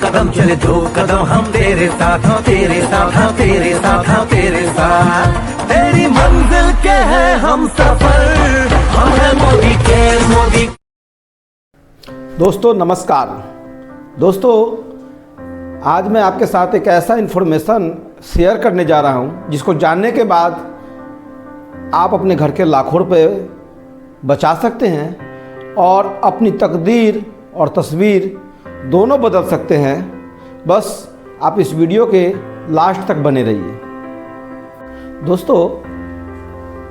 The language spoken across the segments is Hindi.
कदम चले 2 कदम हम तेरे साथ, हम तेरे साथ, हम तेरे साथ, हम तेरे साथ। तेरी मंजिल के हैं हम सफर, हम हैं मोदी के मोदी। दोस्तों नमस्कार। दोस्तों आज मैं आपके साथ एक ऐसा इन्फॉर्मेशन शेयर करने जा रहा हूं जिसको जानने के बाद आप अपने घर के लाखों रुपए बचा सकते हैं और अपनी तकदीर और तस्वीर दोनों बदल सकते हैं। बस आप इस वीडियो के लास्ट तक बने रहिए। दोस्तों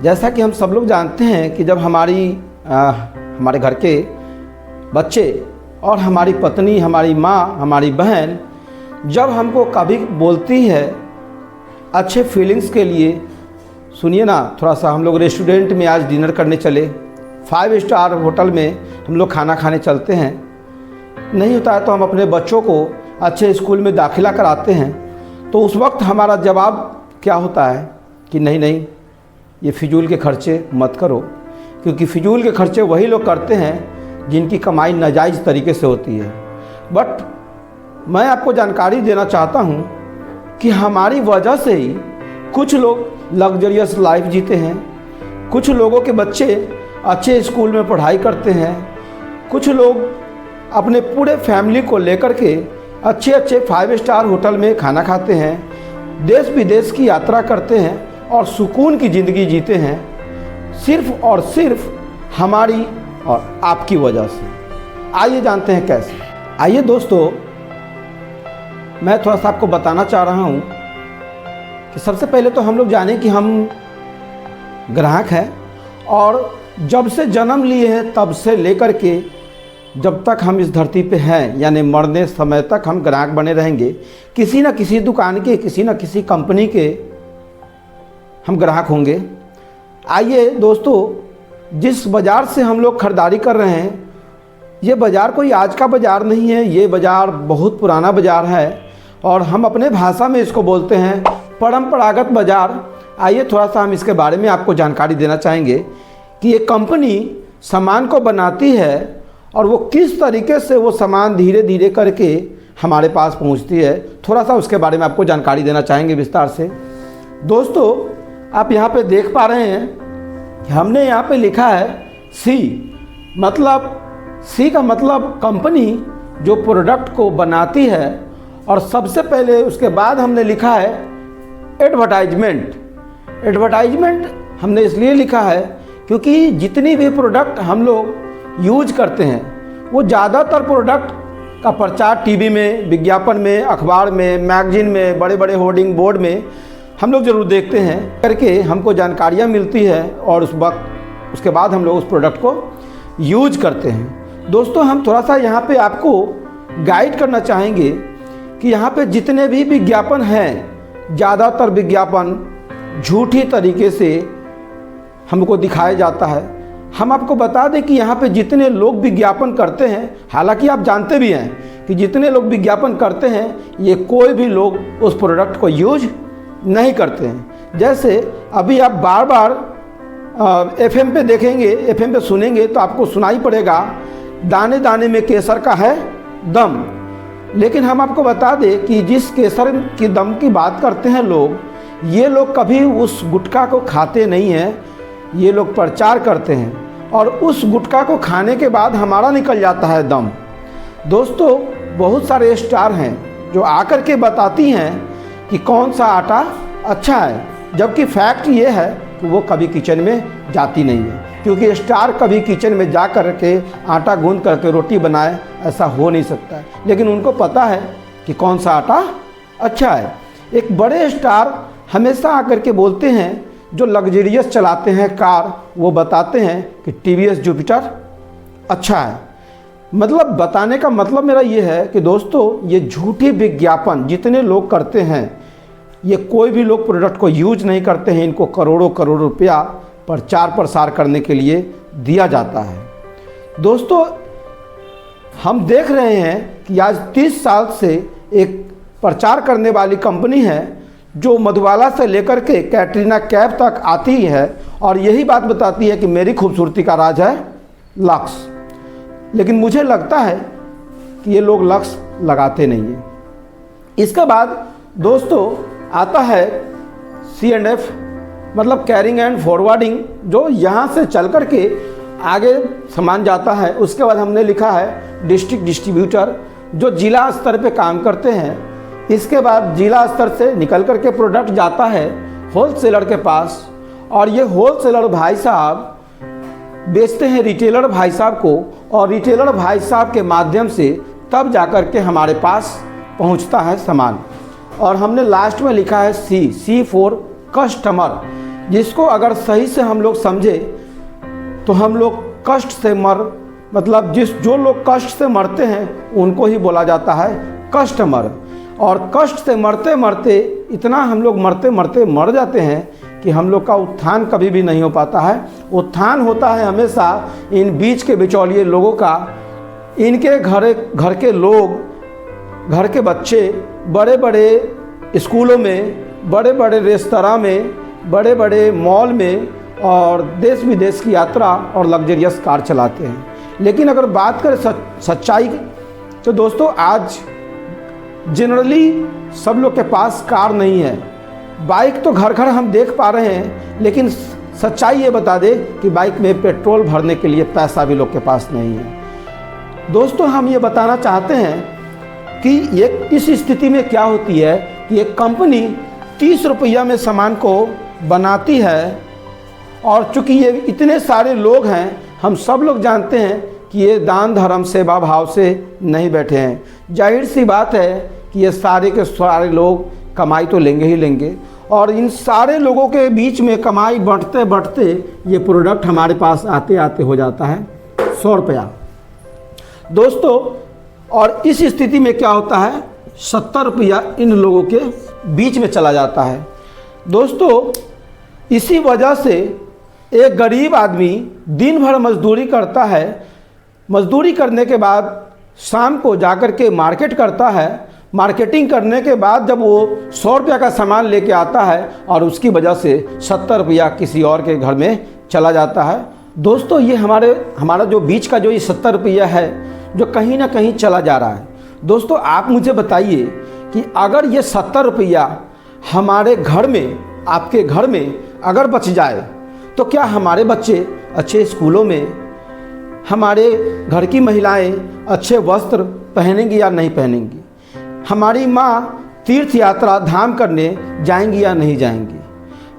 जैसा कि हम सब लोग जानते हैं कि जब हमारे घर के बच्चे और हमारी पत्नी, हमारी माँ, हमारी बहन जब हमको कभी बोलती है अच्छे फीलिंग्स के लिए, सुनिए ना, थोड़ा सा हम लोग रेस्टोरेंट में आज डिनर करने चले, 5 स्टार होटल में हम लोग खाना खाने चलते हैं, नहीं होता है तो हम अपने बच्चों को अच्छे स्कूल में दाखिला कराते हैं, तो उस वक्त हमारा जवाब क्या होता है कि नहीं नहीं ये फिजूल के खर्चे मत करो, क्योंकि फिजूल के खर्चे वही लोग करते हैं जिनकी कमाई नाजायज़ तरीके से होती है। बट मैं आपको जानकारी देना चाहता हूँ कि हमारी वजह से ही कुछ लोग लग्जरियस लाइफ जीते हैं, कुछ लोगों के बच्चे अच्छे स्कूल में पढ़ाई करते हैं, कुछ लोग अपने पूरे फैमिली को लेकर के अच्छे अच्छे 5 स्टार होटल में खाना खाते हैं, देश विदेश की यात्रा करते हैं और सुकून की ज़िंदगी जीते हैं, सिर्फ और सिर्फ हमारी और आपकी वजह से। आइए जानते हैं कैसे। आइए दोस्तों मैं थोड़ा सा आपको बताना चाह रहा हूँ कि सबसे पहले तो हम लोग जानें कि हम ग्राहक हैं और जब से जन्म लिए हैं तब से लेकर के जब तक हम इस धरती पे हैं, यानी मरने समय तक हम ग्राहक बने रहेंगे। किसी न किसी दुकान के, किसी न किसी कंपनी के हम ग्राहक होंगे। आइए दोस्तों, जिस बाज़ार से हम लोग ख़रीदारी कर रहे हैं, ये बाज़ार कोई आज का बाज़ार नहीं है, ये बाज़ार बहुत पुराना बाज़ार है और हम अपने भाषा में इसको बोलते हैं परंपरागत बाज़ार। आइए थोड़ा सा हम इसके बारे में आपको जानकारी देना चाहेंगे कि ये कंपनी सामान को बनाती है और वो किस तरीके से वो सामान धीरे धीरे करके हमारे पास पहुंचती है, थोड़ा सा उसके बारे में आपको जानकारी देना चाहेंगे विस्तार से। दोस्तों आप यहाँ पे देख पा रहे हैं कि हमने यहाँ पे लिखा है सी, मतलब सी का मतलब कंपनी जो प्रोडक्ट को बनाती है, और सबसे पहले उसके बाद हमने लिखा है एडवर्टाइजमेंट। एडवर्टाइजमेंट हमने इसलिए लिखा है क्योंकि जितनी भी प्रोडक्ट हम लोग यूज करते हैं वो ज़्यादातर प्रोडक्ट का प्रचार टीवी में, विज्ञापन में, अखबार में, मैगजीन में, बड़े बड़े होर्डिंग बोर्ड में हम लोग ज़रूर देखते हैं, करके हमको जानकारियाँ मिलती है और उसके बाद हम लोग उस प्रोडक्ट को यूज करते हैं। दोस्तों हम थोड़ा सा यहाँ पे आपको गाइड करना चाहेंगे कि यहाँ पे जितने भी विज्ञापन हैं, ज़्यादातर विज्ञापन झूठी तरीके से हमको दिखाया जाता है। हम आपको बता दें कि यहाँ पे जितने लोग विज्ञापन करते हैं, हालांकि आप जानते भी हैं कि जितने लोग विज्ञापन करते हैं ये कोई भी लोग उस प्रोडक्ट को यूज नहीं करते हैं। जैसे अभी आप बार बार एफएम पे देखेंगे, एफएम पे सुनेंगे तो आपको सुनाई पड़ेगा दाने दाने में केसर का है दम। लेकिन हम आपको बता दें कि जिस केसर की दम की बात करते हैं लोग, ये लोग कभी उस गुटखा को खाते नहीं हैं, ये लोग प्रचार करते हैं और उस गुटखा को खाने के बाद हमारा निकल जाता है दम। दोस्तों बहुत सारे स्टार हैं जो आकर के बताती हैं कि कौन सा आटा अच्छा है, जबकि फैक्ट ये है कि वो कभी किचन में जाती नहीं है, क्योंकि स्टार कभी किचन में जा कर के आटा गूंद करके रोटी बनाए, ऐसा हो नहीं सकता है। लेकिन उनको पता है कि कौन सा आटा अच्छा है। एक बड़े स्टार हमेशा आकर के बोलते हैं, जो लग्जरियस चलाते हैं कार, वो बताते हैं कि टीवीएस जुपिटर अच्छा है। मतलब बताने का मतलब मेरा ये है कि दोस्तों ये झूठी विज्ञापन जितने लोग करते हैं, ये कोई भी लोग प्रोडक्ट को यूज नहीं करते हैं, इनको करोड़ों करोड़ रुपया प्रचार प्रसार करने के लिए दिया जाता है। दोस्तों हम देख रहे हैं कि आज 30 साल से एक प्रचार करने वाली कंपनी है जो मधुबाला से लेकर के कैटरीना कैफ तक आती है और यही बात बताती है कि मेरी खूबसूरती का राज है लक्स। लेकिन मुझे लगता है कि ये लोग लक्स लगाते नहीं हैं। इसके बाद दोस्तों आता है C&F, मतलब कैरिंग एंड फॉरवर्डिंग, जो यहाँ से चल कर के आगे सामान जाता है। उसके बाद हमने लिखा है डिस्ट्रिक्ट डिस्ट्रीब्यूटर, जो जिला स्तर पे काम करते हैं। इसके बाद जिला स्तर से निकल कर के प्रोडक्ट जाता है होलसेलर के पास, और ये होलसेलर भाई साहब बेचते हैं रिटेलर भाई साहब को, और रिटेलर भाई साहब के माध्यम से तब जाकर के हमारे पास पहुंचता है सामान। और हमने लास्ट में लिखा है C फॉर कस्टमर, जिसको अगर सही से हम लोग समझे तो हम लोग कष्ट से मतलब जो लोग कष्ट से मरते हैं उनको ही बोला जाता है कस्टमर। और कष्ट से मरते मरते इतना हम लोग मरते मरते मर जाते हैं कि हम लोग का उत्थान कभी भी नहीं हो पाता है। उत्थान होता है हमेशा इन बीच के बिचौलिए लोगों का। इनके घर के लोग, घर के बच्चे बड़े बड़े स्कूलों में, बड़े बड़े रेस्तरां में, बड़े बड़े मॉल में और देश विदेश की यात्रा और लग्जरियस कार चलाते हैं। लेकिन अगर बात करें सच्चाई की, तो दोस्तों आज जनरली सब लोग के पास कार नहीं है। बाइक तो घर घर हम देख पा रहे हैं, लेकिन सच्चाई ये बता दे कि बाइक में पेट्रोल भरने के लिए पैसा भी लोग के पास नहीं है। दोस्तों हम ये बताना चाहते हैं कि ये इस स्थिति में क्या होती है कि एक कंपनी 30 रुपया में सामान को बनाती है, और चूँकि ये इतने सारे लोग हैं, हम सब लोग जानते हैं कि ये दान धर्म सेवा भाव से नहीं बैठे हैं। जाहिर सी बात है कि ये सारे के सारे लोग कमाई तो लेंगे ही लेंगे, और इन सारे लोगों के बीच में कमाई बढ़ते बढ़ते ये प्रोडक्ट हमारे पास आते आते हो जाता है 100 रुपया दोस्तों। और इस स्थिति में क्या होता है, 70 रुपया इन लोगों के बीच में चला जाता है दोस्तों। इसी वजह से एक गरीब आदमी दिन भर मजदूरी करता है, मजदूरी करने के बाद शाम को जाकर के मार्केट करता है। मार्केटिंग करने के बाद जब वो 100 रुपया का सामान लेके आता है, और उसकी वजह से 70 रुपया किसी और के घर में चला जाता है दोस्तों। ये हमारा जो बीच का जो ये 70 रुपया है, जो कहीं ना कहीं चला जा रहा है दोस्तों। आप मुझे बताइए कि अगर ये 70 रुपया हमारे घर में, आपके घर में अगर बच जाए, तो क्या हमारे बच्चे अच्छे स्कूलों में, हमारे घर की महिलाएं अच्छे वस्त्र पहनेंगी या नहीं पहनेंगी, हमारी माँ तीर्थ यात्रा धाम करने जाएंगी या नहीं जाएंगी,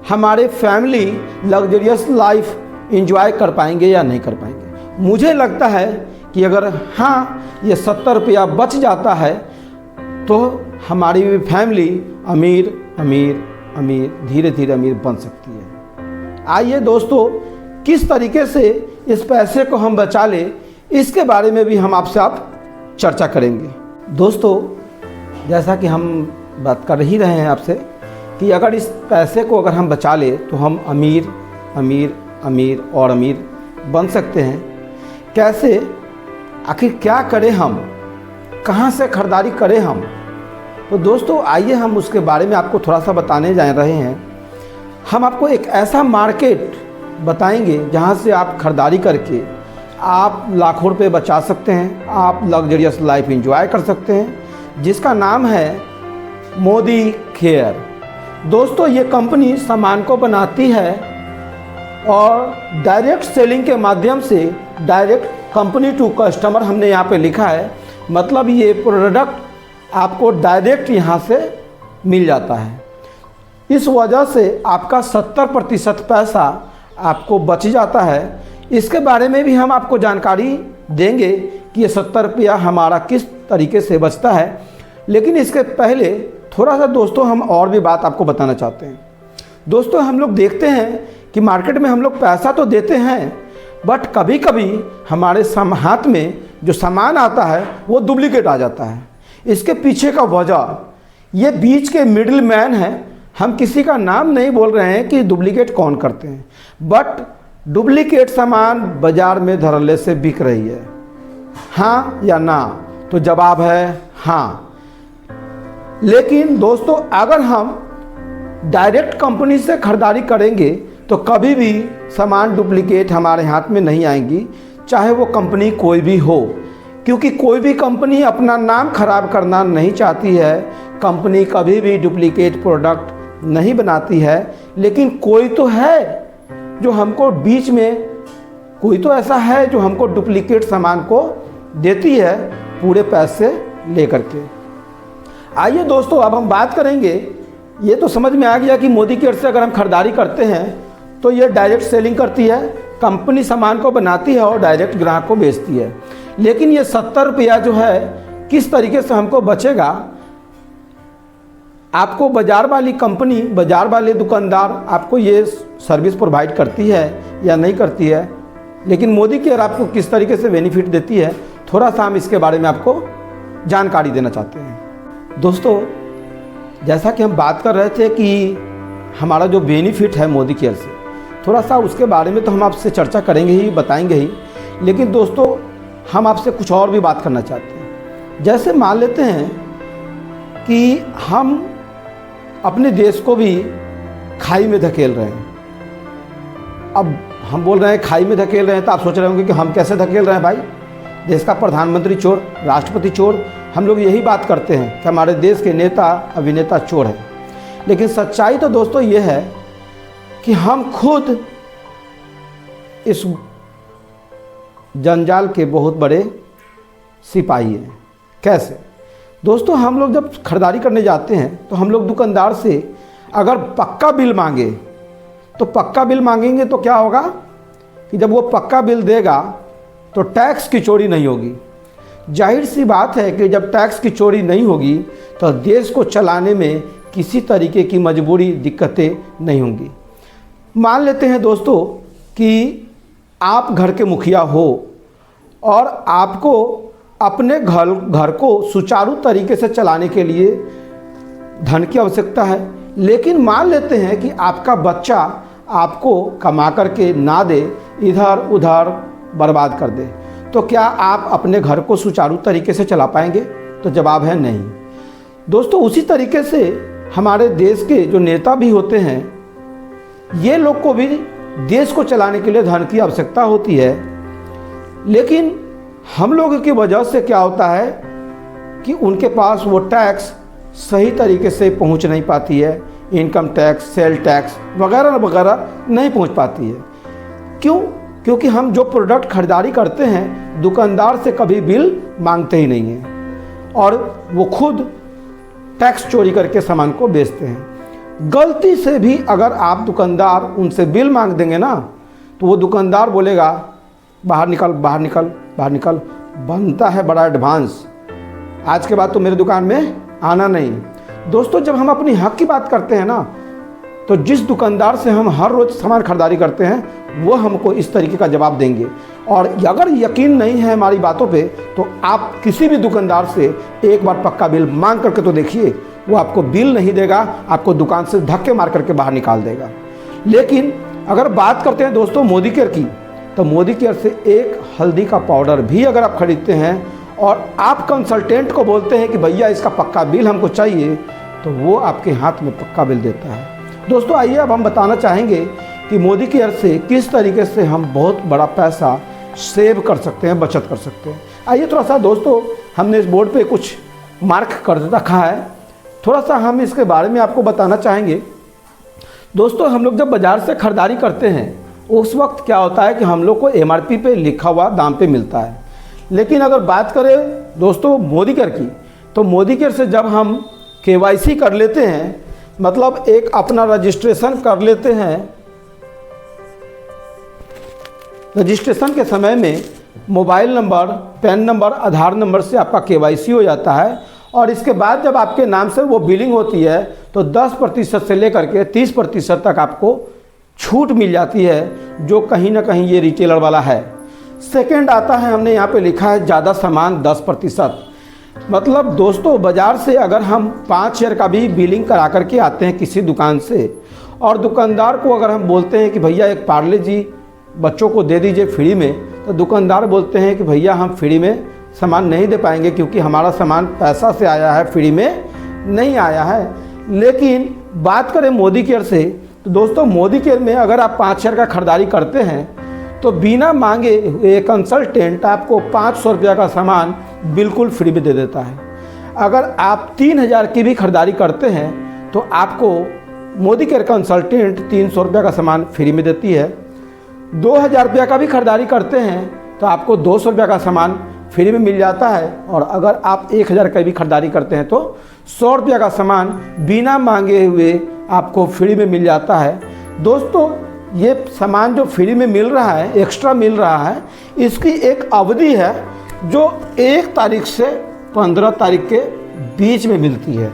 हमारे फैमिली लग्जरियस लाइफ एंजॉय कर पाएंगे या नहीं कर पाएंगे। मुझे लगता है कि अगर हाँ ये 70 रुपया बच जाता है तो हमारी भी फैमिली अमीर अमीर अमीर धीरे धीरे अमीर बन सकती है। आइए दोस्तों, किस तरीके से इस पैसे को हम बचा लें, इसके बारे में भी हम आपसे चर्चा करेंगे दोस्तों। जैसा कि हम बात कर ही रहे हैं आपसे कि अगर इस पैसे को अगर हम बचा ले तो हम अमीर अमीर अमीर और अमीर बन सकते हैं। कैसे, आखिर क्या करें हम, कहाँ से खरीदारी करें हम? तो दोस्तों आइए हम उसके बारे में आपको थोड़ा सा बताने जा रहे हैं। हम आपको एक ऐसा मार्केट बताएंगे जहाँ से आप खरीदारी करके आप लाखों रुपए बचा सकते हैं, आप लग्जरियस लाइफ एंजॉय कर सकते हैं, जिसका नाम है मोदी केयर। दोस्तों ये कंपनी सामान को बनाती है और डायरेक्ट सेलिंग के माध्यम से डायरेक्ट कंपनी टू कस्टमर हमने यहाँ पे लिखा है, मतलब ये प्रोडक्ट आपको डायरेक्ट यहाँ से मिल जाता है। इस वजह से आपका 70% पैसा आपको बच जाता है। इसके बारे में भी हम आपको जानकारी देंगे कि ये 70 रुपया हमारा किस तरीके से बचता है। लेकिन इसके पहले थोड़ा सा दोस्तों हम और भी बात आपको बताना चाहते हैं। दोस्तों हम लोग देखते हैं कि मार्केट में हम लोग पैसा तो देते हैं, बट कभी कभी हमारे हाथ में जो सामान आता है वो डुप्लीकेट आ जाता है। इसके पीछे का वजह ये बीच के मिडिल मैन है। हम किसी का नाम नहीं बोल रहे हैं कि डुप्लीकेट कौन करते हैं, बट डुप्लीकेट सामान बाज़ार में धड़ल्ले से बिक रही है। हाँ या ना? तो जवाब है हाँ। लेकिन दोस्तों अगर हम डायरेक्ट कंपनी से खरीदारी करेंगे तो कभी भी सामान डुप्लीकेट हमारे हाथ में नहीं आएंगी, चाहे वो कंपनी कोई भी हो। क्योंकि कोई भी कंपनी अपना नाम खराब करना नहीं चाहती है। कंपनी कभी भी डुप्लीकेट प्रोडक्ट नहीं बनाती है, लेकिन कोई तो है जो हमको बीच में, कोई तो ऐसा है जो हमको डुप्लीकेट सामान को देती है पूरे पैसे लेकर के। आइए दोस्तों, अब हम बात करेंगे, ये तो समझ में आ गया कि मोदी केयर से अगर हम खरीदारी करते हैं तो ये डायरेक्ट सेलिंग करती है, कंपनी सामान को बनाती है और डायरेक्ट ग्राहक को बेचती है। लेकिन ये 70 रुपया जो है किस तरीके से हमको बचेगा, आपको बाज़ार वाली कंपनी, बाज़ार वाले दुकानदार आपको ये सर्विस प्रोवाइड करती है या नहीं करती है, लेकिन मोदी केयर आपको किस तरीके से बेनिफिट देती है, थोड़ा सा हम इसके बारे में आपको जानकारी देना चाहते हैं। दोस्तों, जैसा कि हम बात कर रहे थे कि हमारा जो बेनिफिट है मोदी केयर से, थोड़ा सा उसके बारे में तो हम आपसे चर्चा करेंगे ही, बताएंगे ही, लेकिन दोस्तों हम आपसे कुछ और भी बात करना चाहते हैं। जैसे मान लेते हैं कि हम अपने देश को भी खाई में धकेल रहे हैं। अब हम बोल रहे हैं खाई में धकेल रहे हैं, तो आप सोच रहे होंगे कि हम कैसे धकेल रहे हैं भाई, देश का प्रधानमंत्री चोर, राष्ट्रपति चोर। हम लोग यही बात करते हैं कि हमारे देश के नेता अभिनेता चोर हैं, लेकिन सच्चाई तो दोस्तों ये है कि हम खुद इस जंजाल के बहुत बड़े सिपाही हैं। कैसे दोस्तों, हम लोग जब खरीदारी करने जाते हैं तो हम लोग दुकानदार से अगर पक्का बिल मांगे, तो पक्का बिल मांगेंगे तो क्या होगा कि जब वो पक्का बिल देगा तो टैक्स की चोरी नहीं होगी। जाहिर सी बात है कि जब टैक्स की चोरी नहीं होगी तो देश को चलाने में किसी तरीके की मजबूरी, दिक्कतें नहीं होंगी। मान लेते हैं दोस्तों कि आप घर के मुखिया हो और आपको अपने घर को सुचारू तरीके से चलाने के लिए धन की आवश्यकता है, लेकिन मान लेते हैं कि आपका बच्चा आपको कमा करके ना दे, इधर उधर बर्बाद कर दे, तो क्या आप अपने घर को सुचारू तरीके से चला पाएंगे? तो जवाब है नहीं। दोस्तों, उसी तरीके से हमारे देश के जो नेता भी होते हैं, ये लोग को भी देश को चलाने के लिए धन की आवश्यकता होती है, लेकिन हम लोगों की वजह से क्या होता है कि उनके पास वो टैक्स सही तरीके से पहुंच नहीं पाती है, इनकम टैक्स, सेल टैक्स वगैरह वगैरह नहीं पहुंच पाती है। क्यों? क्योंकि हम जो प्रोडक्ट खरीदारी करते हैं दुकानदार से कभी बिल मांगते ही नहीं हैं और वो खुद टैक्स चोरी करके सामान को बेचते हैं। गलती से भी अगर आप दुकानदार उनसे बिल मांग देंगे ना, तो वो दुकानदार बोलेगा बाहर निकल, बाहर निकल, बाहर निकल, बनता है बड़ा एडवांस, आज के बाद तो मेरे दुकान में आना नहीं। दोस्तों, जब हम अपनी हक की बात करते हैं ना, तो जिस दुकानदार से हम हर रोज़ सामान खरीदारी करते हैं वो हमको इस तरीके का जवाब देंगे। और अगर यकीन नहीं है हमारी बातों पे, तो आप किसी भी दुकानदार से एक बार पक्का बिल मांग करके तो देखिए, वो आपको बिल नहीं देगा, आपको दुकान से धक्के मार करके बाहर निकाल देगा। लेकिन अगर बात करते हैं दोस्तों मोदी केयर की, तो मोदी केयर से एक हल्दी का पाउडर भी अगर आप खरीदते हैं और आप कंसल्टेंट को बोलते हैं कि भैया इसका पक्का बिल हमको चाहिए, तो वो आपके हाथ में पक्का बिल देता है। दोस्तों, आइए अब हम बताना चाहेंगे कि मोदी केयर से किस तरीके से हम बहुत बड़ा पैसा सेव कर सकते हैं, बचत कर सकते हैं। आइए थोड़ा सा दोस्तों, हमने इस बोर्ड पे कुछ मार्क कर रखा है, थोड़ा सा हम इसके बारे में आपको बताना चाहेंगे। दोस्तों, हम लोग जब बाज़ार से ख़रीदारी करते हैं उस वक्त क्या होता है कि हम लोग को MRP पे लिखा हुआ दाम पे मिलता है, लेकिन अगर बात करें दोस्तों मोदी केयर की, तो मोदी केयर से जब हम KYC कर लेते हैं, मतलब एक अपना रजिस्ट्रेशन कर लेते हैं, रजिस्ट्रेशन के समय में मोबाइल नंबर, पैन नंबर, आधार नंबर से आपका KYC हो जाता है और इसके बाद जब आपके नाम से वो बिलिंग होती है तो 10% से लेकर के 30% तक आपको छूट मिल जाती है, जो कहीं ना कहीं ये रिटेलर वाला है। सेकंड आता है, हमने यहाँ पे लिखा है ज़्यादा सामान 10%। मतलब दोस्तों, बाज़ार से अगर हम 5 शेयर का भी बिलिंग करा करके आते हैं किसी दुकान से, और दुकानदार को अगर हम बोलते हैं कि भैया एक पार्ले जी बच्चों को दे दीजिए फ्री में, तो दुकानदार बोलते हैं कि भैया हम फ्री में सामान नहीं दे पाएंगे क्योंकि हमारा सामान पैसा से आया है, फ्री में नहीं आया है। लेकिन बात करें मोदी केयर से, तो दोस्तों मोदी केयर में अगर आप 5 शेयर का ख़रीदारी करते हैं तो बिना मांगे हुए कंसल्टेंट आपको 500 रुपया का सामान बिल्कुल फ्री में दे देता है। अगर आप 3000 की भी खरीदारी करते हैं तो आपको मोदी केयर कंसल्टेंट 300 रुपया का सामान फ्री में देती है। 2000 रुपया का भी खरीदारी करते हैं तो आपको 200 रुपया का सामान फ्री में मिल जाता है। और अगर आप 1000 का भी खरीदारी करते हैं तो 100 रुपया का सामान बिना मांगे हुए आपको फ्री में मिल जाता है। दोस्तों, ये सामान जो फ्री में मिल रहा है, एक्स्ट्रा मिल रहा है, इसकी एक अवधि है जो 1 तारीख से 15 तारीख के बीच में मिलती है।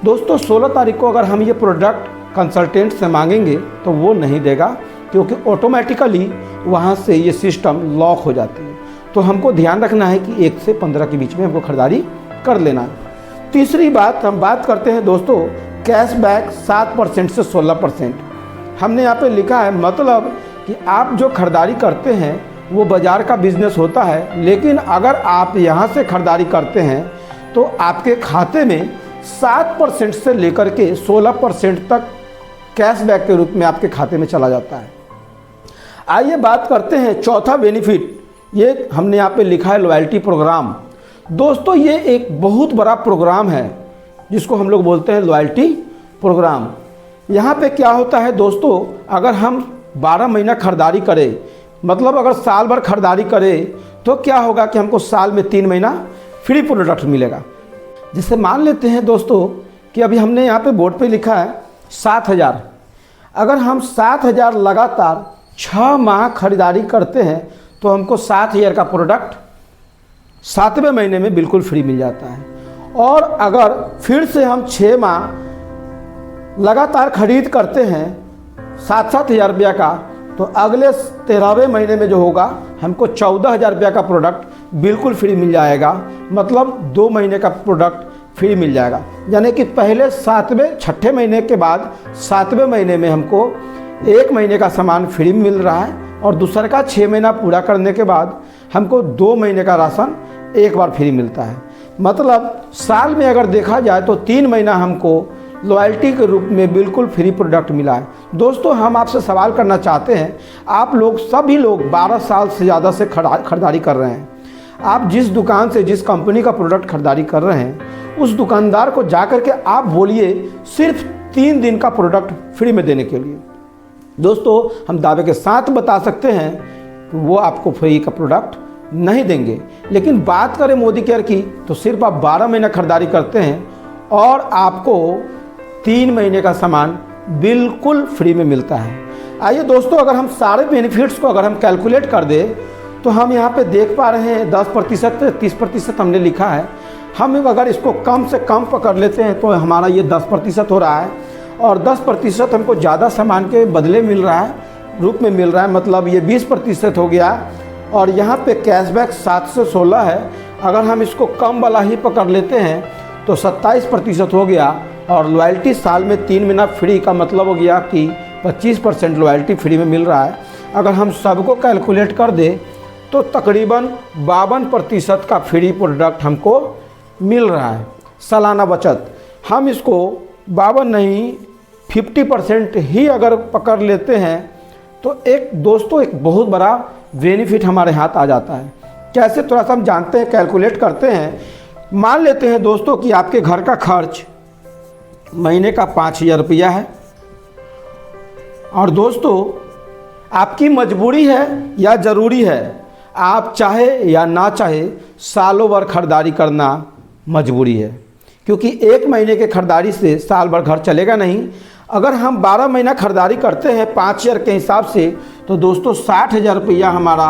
दोस्तों, 16 तारीख को अगर हम ये प्रोडक्ट कंसल्टेंट से मांगेंगे तो वो नहीं देगा, क्योंकि ऑटोमेटिकली वहाँ से ये सिस्टम लॉक हो जाती है। तो हमको ध्यान रखना है कि 1 से 15 के बीच में हमको खरीदारी कर लेना है। तीसरी बात हम बात करते हैं दोस्तों, कैशबैक 7% से 16%। हमने यहाँ पे लिखा है, मतलब कि आप जो खरीदारी करते हैं वो बाज़ार का बिजनेस होता है, लेकिन अगर आप यहाँ से खरीदारी करते हैं तो आपके खाते में 7% से लेकर के 16% तक कैशबैक के रूप में आपके खाते में चला जाता है। आइए बात करते हैं चौथा बेनिफिट। ये हमने यहाँ पे लिखा है लॉयल्टी प्रोग्राम। दोस्तों, ये एक बहुत बड़ा प्रोग्राम है जिसको हम लोग बोलते हैं लॉयल्टी प्रोग्राम। यहाँ पे क्या होता है दोस्तों, अगर हम 12 महीना खरीदारी करें, मतलब अगर साल भर खरीदारी करें, तो क्या होगा कि हमको साल में 3 महीना फ्री प्रोडक्ट मिलेगा। जैसे मान लेते हैं दोस्तों कि अभी हमने यहाँ पे बोर्ड पे लिखा है 7000। अगर हम 7000 लगातार 6 माह खरीदारी करते हैं तो हमको 7000 का प्रोडक्ट 7वें महीने में बिल्कुल फ्री मिल जाता है। और अगर फिर से हम 6 माह लगातार खरीद करते हैं 7-7 हज़ार रुपया का, तो अगले 13वें महीने में जो होगा हमको 14,000 रुपया का प्रोडक्ट बिल्कुल फ्री मिल जाएगा। मतलब 2 महीने का प्रोडक्ट फ्री मिल जाएगा। यानी कि पहले 6ठे महीने के बाद 7वें महीने में हमको 1 महीने का सामान फ्री मिल रहा है, और दूसरा का 6 महीना पूरा करने के बाद हमको 2 महीने का राशन एक बार फ्री मिलता है। मतलब साल में अगर देखा जाए तो 3 महीना हमको लॉयल्टी के रूप में बिल्कुल फ्री प्रोडक्ट मिला है। दोस्तों, हम आपसे सवाल करना चाहते हैं, आप लोग सभी लोग 12 साल से ज़्यादा से खरीदारी कर रहे हैं। आप जिस दुकान से जिस कंपनी का प्रोडक्ट खरीदारी कर रहे हैं, उस दुकानदार को जा कर के आप बोलिए सिर्फ 3 दिन का प्रोडक्ट फ्री में देने के लिए। दोस्तों, हम दावे के साथ बता सकते हैं कि वो आपको फ्री का प्रोडक्ट नहीं देंगे। लेकिन बात करें मोदी केयर की, तो सिर्फ आप 12 महीना खरीदारी करते हैं और आपको 3 महीने का सामान बिल्कुल फ्री में मिलता है। आइए दोस्तों, अगर हम सारे बेनिफिट्स को अगर हम कैलकुलेट कर दें तो हम यहाँ पे देख पा रहे हैं 10% से 30% हमने लिखा है। हम अगर इसको कम से कम पकड़ लेते हैं तो हमारा ये 10% हो रहा है, और 10% हमको ज़्यादा सामान के बदले मिल रहा है, रूप में मिल रहा है। मतलब ये 20% हो गया। और यहाँ पे कैशबैक 7 से 16 है। अगर हम इसको कम वाला ही पकड़ लेते हैं तो 27% हो गया। और लॉयल्टी साल में 3 महीना फ्री का मतलब हो गया कि 25% लॉयल्टी फ्री में मिल रहा है। अगर हम सबको कैलकुलेट कर दें तो तकरीबन 52% का फ्री प्रोडक्ट हमको मिल रहा है। सालाना बचत हम इसको 52 नहीं 50% ही अगर पकड़ लेते हैं तो एक दोस्तों एक बहुत बड़ा बेनिफिट हमारे हाथ आ जाता है। कैसे, थोड़ा सा हम जानते हैं, कैलकुलेट करते हैं। मान लेते हैं दोस्तों कि आपके घर का खर्च महीने का 5,000 रुपया है, और दोस्तों आपकी मजबूरी है या ज़रूरी है, आप चाहे या ना चाहे सालों भर खरीदारी करना मजबूरी है, क्योंकि 1 महीने के खरीदारी से साल भर घर चलेगा नहीं। अगर हम 12 महीना खरीदारी करते हैं 5,000 के हिसाब से, तो दोस्तों 60,000 रुपया हमारा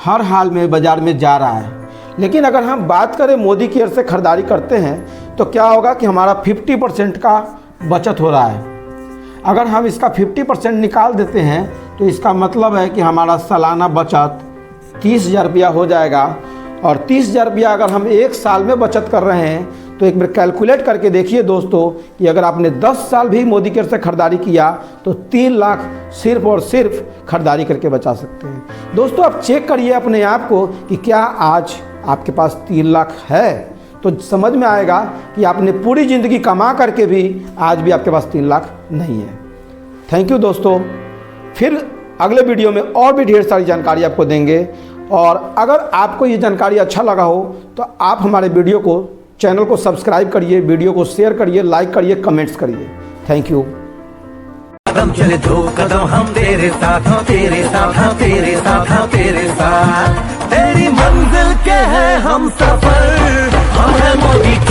हर हाल में बाज़ार में जा रहा है। लेकिन अगर हम बात करें मोदी केयर से खरीदारी करते हैं तो क्या होगा कि हमारा 50% का बचत हो रहा है। अगर हम इसका 50% निकाल देते हैं तो इसका मतलब है कि हमारा सालाना बचत 30,000 रुपया हो जाएगा। और 30,000 रुपया अगर हम 1 साल में बचत कर रहे हैं तो एक बार कैलकुलेट करके देखिए दोस्तों कि अगर आपने 10 साल भी मोदी केयर से खरीदारी किया तो 3 लाख सिर्फ और सिर्फ खरीदारी करके बचा सकते हैं। दोस्तों, आप चेक करिए अपने आप को कि क्या आज आपके पास 3 लाख है, तो समझ में आएगा कि आपने पूरी ज़िंदगी कमा करके भी आज भी आपके पास 3 लाख नहीं है। थैंक यू दोस्तों। फिर अगले वीडियो में और भी ढेर सारी जानकारी आपको देंगे। और अगर आपको ये जानकारी अच्छा लगा हो तो आप हमारे वीडियो को, चैनल को सब्सक्राइब करिए, वीडियो को शेयर करिए, लाइक करिए, कमेंट्स करिए। Thank you. कदम चले 2 कदम हम तेरे साथ, हम तेरे साथ, हम तेरे साथ, हम तेरे साथ। तेरी मंजिल के हैं हम सफर, हम हैं मोदी के।